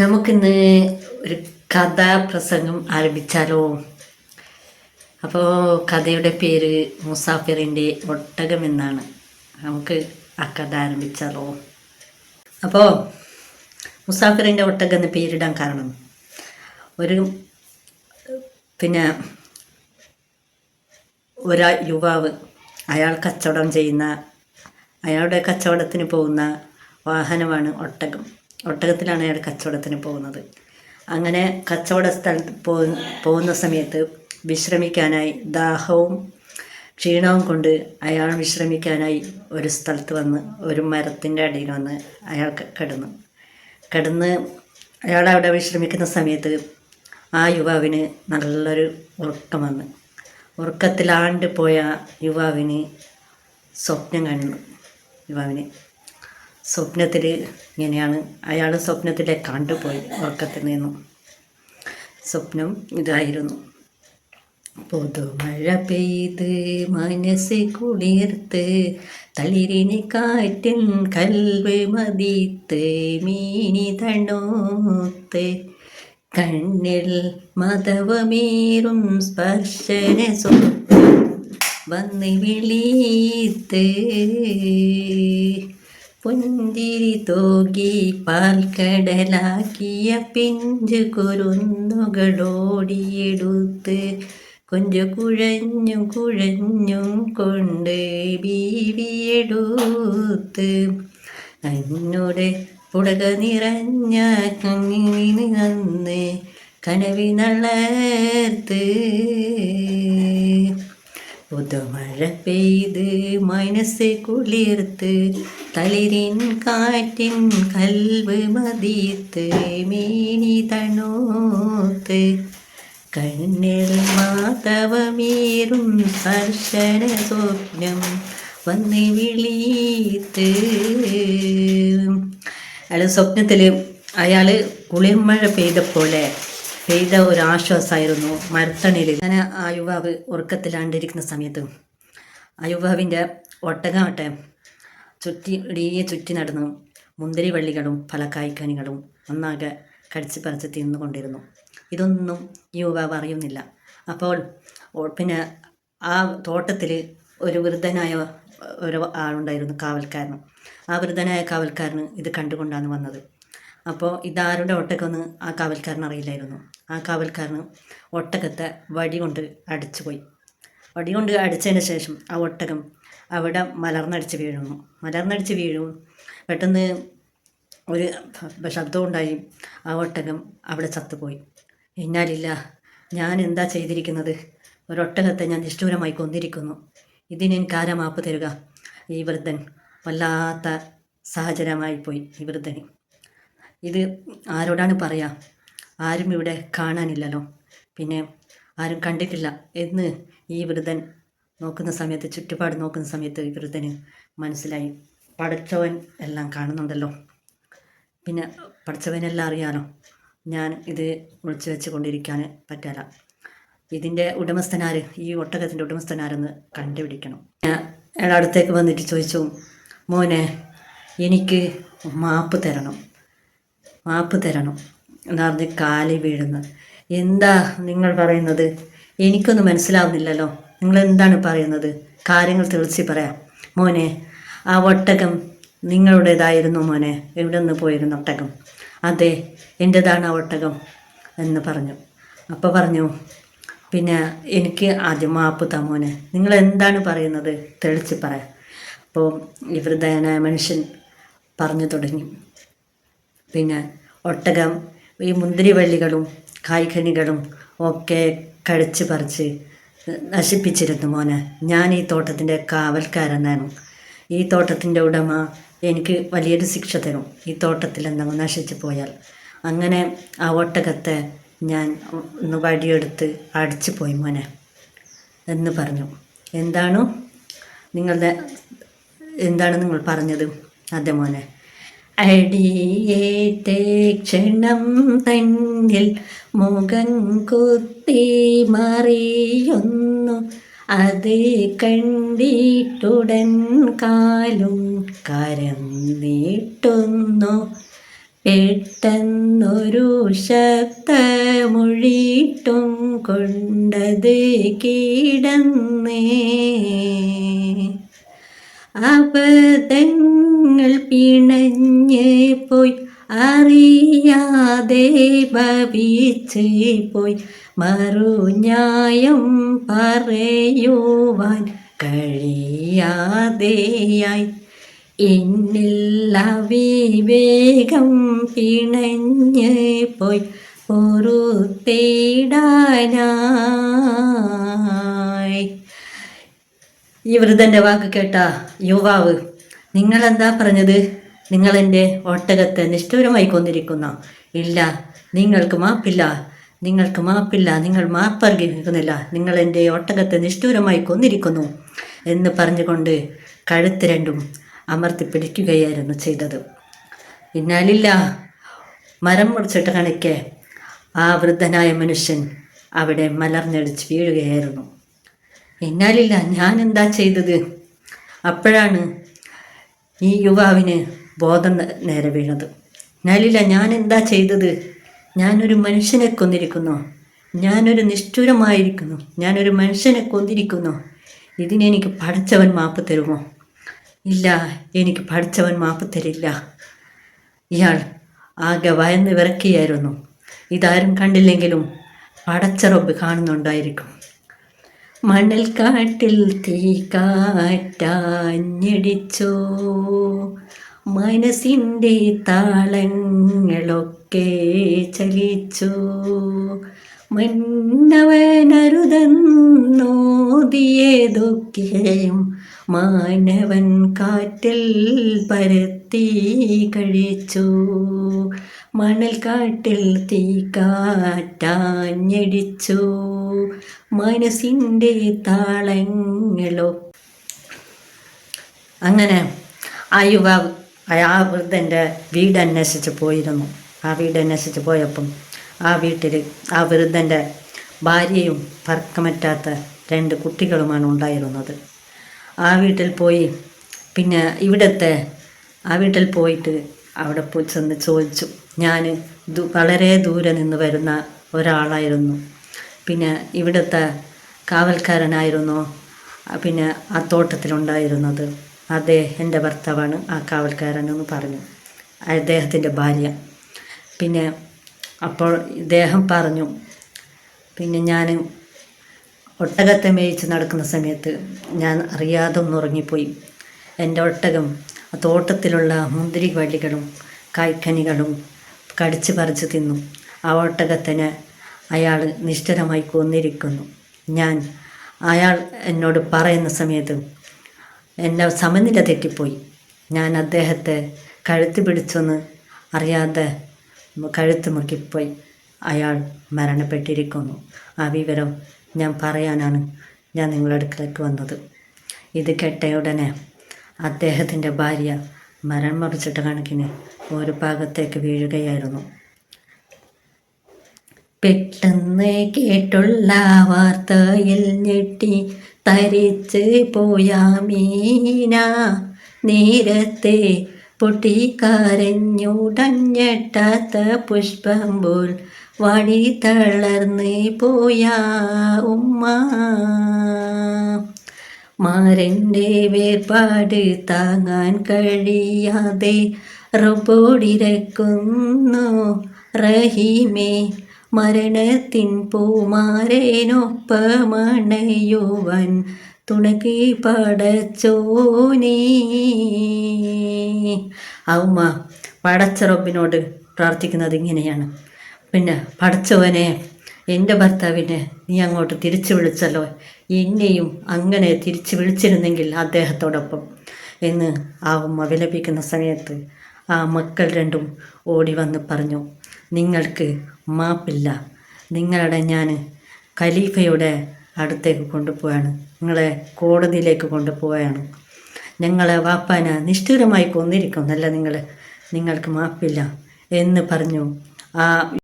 നമുക്കിന്ന് ഒരു കഥാപ്രസംഗം ആരംഭിച്ചാലോ? അപ്പോൾ കഥയുടെ പേര് മുസാഫിറിൻ്റെ ഒട്ടകം എന്നാണ്. നമുക്ക് ആ കഥ ആരംഭിച്ചാലോ? അപ്പോൾ മുസാഫിറിൻ്റെ ഒട്ടകം എന്ന് പേരിടാൻ കാരണം ഒരു യുവാവ് അയാൾ കച്ചവടം ചെയ്യുന്ന അയാളുടെ കച്ചവടത്തിന് പോകുന്ന വാഹനമാണ് ഒട്ടകം. ഒട്ടകത്തിലാണ് അയാൾ കച്ചവടത്തിന് പോകുന്നത്. അങ്ങനെ കച്ചവട സ്ഥലത്ത് പോകുന്ന സമയത്ത് വിശ്രമിക്കാനായി ദാഹവും ക്ഷീണവും കൊണ്ട് അയാൾ വിശ്രമിക്കാനായി ഒരു സ്ഥലത്ത് വന്ന് ഒരു മരത്തിൻ്റെ അടിയിൽ വന്ന് അയാൾ കിടന്ന് അയാൾ അവിടെ വിശ്രമിക്കുന്ന സമയത്ത് ആ യുവാവിന് നല്ലൊരു ഉറക്കം വന്ന് ഉറക്കത്തിലാണ്ട് പോയ യുവാവിന് സ്വപ്നം കാണുന്നു. സ്വപ്നത്തിൽ ഇങ്ങനെയാണ്, അയാൾ സ്വപ്നത്തിലെ കണ്ടുപോയി. ഉറക്കത്തിൽ നിന്നും സ്വപ്നം ഇതായിരുന്നു: പുതുമഴ പെയ്ത് മനസ്സ് കുളിർത്ത് തളിരിന് കാറ്റിൻ കൽവ് മതിത്ത് മീനി തണൂത്ത് കണ്ണിൽ മതവമേറും സ്പർശന വന്ന് വിളീത്ത് പുഞ്ചിരി തോകി പാൽക്കടലാക്കിയ പിഞ്ചു കുരുന്നുകളോടിയെടുത്ത് കുഴഞ്ഞും കൊണ്ട് ബീവിയെടുത്ത് എന്നോട് പുടക നിറഞ്ഞ കണ്ണിന് നന്ന് കനവിനളർത്ത് പുതുമഴ പെയ്ത് മനസ്സ് കുളിർത്ത് തളിരിൻ കാറ്റിൻ കൽവ് മതിത്ത് മീനി തണൂത്ത് കണ്ണിൽ മാതവമേറും സ്പർശന സ്വപ്നം വന്ന് വിളീത്ത്. സ്വപ്നത്തിൽ അയാൾ കുളിർമഴ പെയ്ത ഒരു ആശ്വാസമായിരുന്നു മരത്തണിയിൽ. അങ്ങനെ ആ യുവാവ് ഉറക്കത്തിലാണ്ടിരിക്കുന്ന സമയത്ത് ആ യുവാവിൻ്റെ ഒട്ടകമാട്ടെ ചുറ്റി നടന്നു മുന്തിരി വള്ളികളും പല കായ്ക്കനികളും ഒന്നാകെ കടിച്ച് പറിച്ച് തിന്നുകൊണ്ടിരുന്നു. ഇതൊന്നും ഈ യുവാവ് അറിയുന്നില്ല. അപ്പോൾ ആ തോട്ടത്തിൽ ഒരു വൃദ്ധനായ ഒരു ആളുണ്ടായിരുന്നു, കാവൽക്കാരൻ. ആ വൃദ്ധനായ കാവൽക്കാരന് ഇത് കണ്ടുകൊണ്ടാണ് വന്നത്. അപ്പോൾ ഇതാരുടെ ഒട്ടകമെന്ന് ആ കാവൽക്കാരൻ അറിയില്ലായിരുന്നു. ആ കാവൽക്കാരന് ഒട്ടകത്തെ വടി കൊണ്ട് അടിച്ചതിന് ശേഷം ആ ഒട്ടകം അവിടെ മലർന്നടിച്ച് വീഴും. പെട്ടെന്ന് ഒരു ശബ്ദം ഉണ്ടായി. ആ ഒട്ടകം അവിടെ ചത്തുപോയി. എന്നാലില്ല, ഞാൻ എന്താ ചെയ്തിരിക്കുന്നത്? ഒരൊട്ടകത്തെ ഞാൻ നിഷ്ഠൂരമായി കൊന്നിരിക്കുന്നു. ഇതിനെനിക്ക് ആരാ മാപ്പ് തരുക? ഈ വൃദ്ധൻ വല്ലാത്ത സാഹചര്യമായിപ്പോയി. ഈ വൃദ്ധന് ഇത് ആരോടാണ് പറയുക? ആരും ഇവിടെ കാണാനില്ലല്ലോ, പിന്നെ ആരും കണ്ടിട്ടില്ല എന്ന് ഈ വൃദ്ധൻ ചുറ്റുപാട് നോക്കുന്ന സമയത്ത് ഈ വൃദ്ധന് മനസ്സിലായി, പടച്ചവൻ എല്ലാം കാണുന്നുണ്ടല്ലോ, പിന്നെ പടച്ചവനെല്ലാം അറിയാലോ, ഞാൻ ഇത് ഒളിച്ചു വെച്ച് കൊണ്ടിരിക്കാൻ പറ്റില്ല. ഇതിൻ്റെ ഉടമസ്ഥനാര്, ഈ ഒട്ടകത്തിൻ്റെ ഉടമസ്ഥനാരെന്ന് കണ്ടുപിടിക്കണം. അയാൾ അടുത്തേക്ക് വന്നിട്ട് ചോദിച്ചു, മോനെ, എനിക്ക് മാപ്പ് തരണം എന്നറിഞ്ഞ് കാലി വീഴുന്നു. എന്താ നിങ്ങൾ പറയുന്നത്? എനിക്കൊന്നും മനസ്സിലാവുന്നില്ലല്ലോ. നിങ്ങൾ എന്താണ് പറയുന്നത്? കാര്യങ്ങൾ തെളിച്ച് പറയാം. മോനെ, ആ ഒട്ടകം നിങ്ങളുടേതായിരുന്നു മോനെ. എവിടെ നിന്ന് പോയിരുന്നു ഒട്ടകം? അതെ, എൻ്റെതാണ് ആ ഒട്ടകം എന്ന് പറഞ്ഞു. അപ്പോൾ പറഞ്ഞു, പിന്നെ എനിക്ക് ആദ്യം മാപ്പ് താ മോനെ. നിങ്ങൾ എന്താണ് പറയുന്നത്? തെളിച്ച് പറയാം. അപ്പോൾ ഈ വൃദ്ധനായ മനുഷ്യൻ പറഞ്ഞു തുടങ്ങി, പിന്നെ ഒട്ടകം ഈ മുന്തിരിവള്ളികളും കായ്കനികളും ഒക്കെ കടിച്ച് പറിച്ച് നശിപ്പിച്ചിരുന്നു മോനെ. ഞാൻ ഈ തോട്ടത്തിൻ്റെ കാവൽക്കാരനാണ്. ഈ തോട്ടത്തിൻ്റെ ഉടമ എനിക്ക് വലിയൊരു ശിക്ഷ തരും ഈ തോട്ടത്തിൽ എന്തെങ്കിലും നശിച്ചു പോയാൽ. അങ്ങനെ ആ ഒട്ടകത്തെ ഞാൻ ഒന്ന് വടിയെടുത്ത് അടിച്ചു പോയി മോനെ എന്ന് പറഞ്ഞു. എന്താണ് നിങ്ങൾ പറഞ്ഞത്? അതെ മോനെ, അടിയേറ്റ ക്ഷണം തന്നിൽ മുഖം കുത്തി മറിയുന്നു, അത് കണ്ടിട്ടുടൻ കാലും കരം നീട്ടുന്നു, പെട്ടെന്നൊരു ശബ്ദമൊഴിയിട്ടും കൊണ്ടത് കിടന്നേ. അബദ്ധങ്ങൾ പിണഞ്ഞ് പോയി, അറിയാതെ ഭവിച്ച് പോയി, മറുന്യായം പറയുവാൻ കഴിയാതെയായി. എന്നിൽ അവിവേകം പിണഞ്ഞ് പോയി, പൊറുത്തേടാനായി. ഈ വൃദ്ധൻ്റെ വാക്ക് കേട്ട യുവാവ്, നിങ്ങളെന്താ പറഞ്ഞത്? നിങ്ങളെൻ്റെ ഒട്ടകത്തെ നിഷ്ഠൂരമായി കൊന്നിരിക്കുന്നു. ഇല്ല, നിങ്ങൾക്ക് മാപ്പില്ല, നിങ്ങൾക്ക് മാപ്പില്ല, നിങ്ങൾ മാപ്പർഹിക്കുന്നില്ല, നിങ്ങൾ എൻ്റെ ഒട്ടകത്തെ നിഷ്ഠൂരമായി കൊന്നിരിക്കുന്നു എന്ന് പറഞ്ഞുകൊണ്ട് കഴുത്ത് രണ്ടും അമർത്തി പിടിക്കുകയായിരുന്നു ചെയ്തത്. പിന്നാലില്ല, മരം മുറിച്ചിട്ട് കണക്കെ ആ വൃദ്ധനായ മനുഷ്യൻ അവിടെ മലർന്നടിച്ച് വീഴുകയായിരുന്നു. എന്നാലില്ല, ഞാൻ എന്താ ചെയ്തത്? അപ്പോഴാണ് ഈ യുവാവിന് ബോധം നേരെ വീണത്. എന്നാലില്ല, ഞാൻ എന്താ ചെയ്തത്? ഞാനൊരു മനുഷ്യനെ കൊന്നിരിക്കുന്നു, ഞാനൊരു നിഷ്ഠൂരമായിരിക്കുന്നു, ഞാനൊരു മനുഷ്യനെ കൊന്നിരിക്കുന്നു. ഇതിനെനിക്ക് പഠിച്ചവൻ മാപ്പ് തരുമോ? ഇല്ല, എനിക്ക് പഠിച്ചവൻ മാപ്പ് തരില്ല. ഇയാൾ ആകെ ഭയന്ന് വിറക്കുകയായിരുന്നു. ഇതാരും കണ്ടില്ലെങ്കിലും പടച്ച റബ്ബ് കാണുന്നുണ്ടായിരിക്കും. മണൽ കാട്ടിൽ തീ കാറ്റഞ്ഞടിച്ചോ, മനസ്സിൻ്റെ താളങ്ങളൊക്കെ ചലിച്ചു. മന്നവനരുതെന്നോതിയതൊക്കെയും മാനവൻ കാറ്റിൽ പരത്തി കഴിച്ചു. മണൽ കാട്ടിൽ തീ കാറ്റഞ്ഞടിച്ചു, മനസ്സിൻ്റെ താളങ്ങളോ. അങ്ങനെ ആ യുവാവ് ആ വൃദ്ധൻ്റെ വീട് അന്വേഷിച്ച് പോയിരുന്നു. ആ വീട് അന്വേഷിച്ച് പോയപ്പം ആ വീട്ടിൽ ആ വൃദ്ധൻ്റെ ഭാര്യയും പറക്കമറ്റാത്ത 2 കുട്ടികളുമാണ് ഉണ്ടായിരുന്നത്. ആ വീട്ടിൽ പോയി, പിന്നെ ആ വീട്ടിൽ പോയിട്ട് അവിടെ ചെന്ന് ചോദിച്ചു. ഞാൻ വളരെ ദൂരെ നിന്ന് വരുന്ന ഒരാളായിരുന്നു, പിന്നെ ഇവിടുത്തെ കാവൽക്കാരനായിരുന്നു, പിന്നെ ആ തോട്ടത്തിലുണ്ടായിരുന്നത്. എൻ്റെ ഭർത്താവാണ് ആ കാവൽക്കാരനെന്ന് പറഞ്ഞു അദ്ദേഹത്തിൻ്റെ ഭാര്യ. പിന്നെ അപ്പോൾ ഇദ്ദേഹം പറഞ്ഞു, പിന്നെ ഞാൻ ഒട്ടകത്തെ മേയിച്ച് നടക്കുന്ന സമയത്ത് ഞാൻ അറിയാതെ ഒന്ന് ഉറങ്ങിപ്പോയി. എൻ്റെ ഒട്ടകം തോട്ടത്തിലുള്ള മുന്തിരി വള്ളികളും കായ്ക്കനികളും കടിച്ച് പറിച്ച് തിന്നു. ആ ഒട്ടകത്തിനെ അയാൾ നിഷ്ഠുരമായി കൊന്നിരിക്കുന്നു. അയാൾ എന്നോട് പറയുന്ന സമയത്ത് എൻ്റെ സമനില തെറ്റിപ്പോയി. ഞാൻ അദ്ദേഹത്തെ കഴുത്ത് പിടിച്ചൊന്ന് അറിയാതെ കഴുത്ത് മുക്കിപ്പോയി. അയാൾ മരണപ്പെട്ടിരിക്കുന്നു. ആ വിവരം ഞാൻ പറയാനാണ് ഞാൻ നിങ്ങളുടെ അടുക്കലേക്ക് വന്നത്. ഇത് കേട്ട ഉടനെ അദ്ദേഹത്തിൻ്റെ ഭാര്യ മരം മറിച്ചിട്ട കണക്കിന് ഒരു ഭാഗത്തേക്ക് വീഴുകയായിരുന്നു. പെട്ടെന്ന് കേട്ടുള്ള വാർത്തയിൽ ഞെട്ടി തരിച്ച് പോയ മീന നേരത്തെ പൊട്ടിക്കരഞ്ഞുടഞ്ഞെട്ടാത്ത പുഷ്പം പോൽ വടി തളർന്ന് പോയ ഉമ്മ. മാരൻ്റെ വേർപാട് താങ്ങാൻ കഴിയാതെ റബ്ബോടിരക്കുന്നു റഹീമേ. മരണത്തിൻ പൂമാരനൊപ്പമണയുവാൻ തുണക്കി പടച്ചോനേ. ഉമ്മ പടച്ച റബ്ബിനോട് പ്രാർത്ഥിക്കുന്നത് ഇങ്ങനെയാണ്, പിന്നെ പടച്ചവനെ, എൻ്റെ ഭർത്താവിനെ നീ അങ്ങോട്ട് തിരിച്ചു വിളിച്ചല്ലോ, എന്നെയും അങ്ങനെ തിരിച്ചു വിളിച്ചിരുന്നെങ്കിൽ അദ്ദേഹത്തോടൊപ്പം എന്ന് ആ ഉമ്മ വിലപിക്കുന്ന സമയത്ത് ആ മക്കൾ രണ്ടും ഓടി വന്ന് പറഞ്ഞു, നിങ്ങൾക്ക് മാപ്പില്ല, നിങ്ങളുടെ ഞാൻ ഖലീഫയുടെ അടുത്തേക്ക് കൊണ്ടുപോവാണ്, നിങ്ങളെ കോടതിയിലേക്ക് കൊണ്ടുപോവുകയാണ്, ഞങ്ങളെ വാപ്പാന നിഷ്ഠൂരമായി കൊന്നിരിക്കുന്നല്ല നിങ്ങൾക്ക് മാപ്പില്ല എന്ന് പറഞ്ഞു. ആ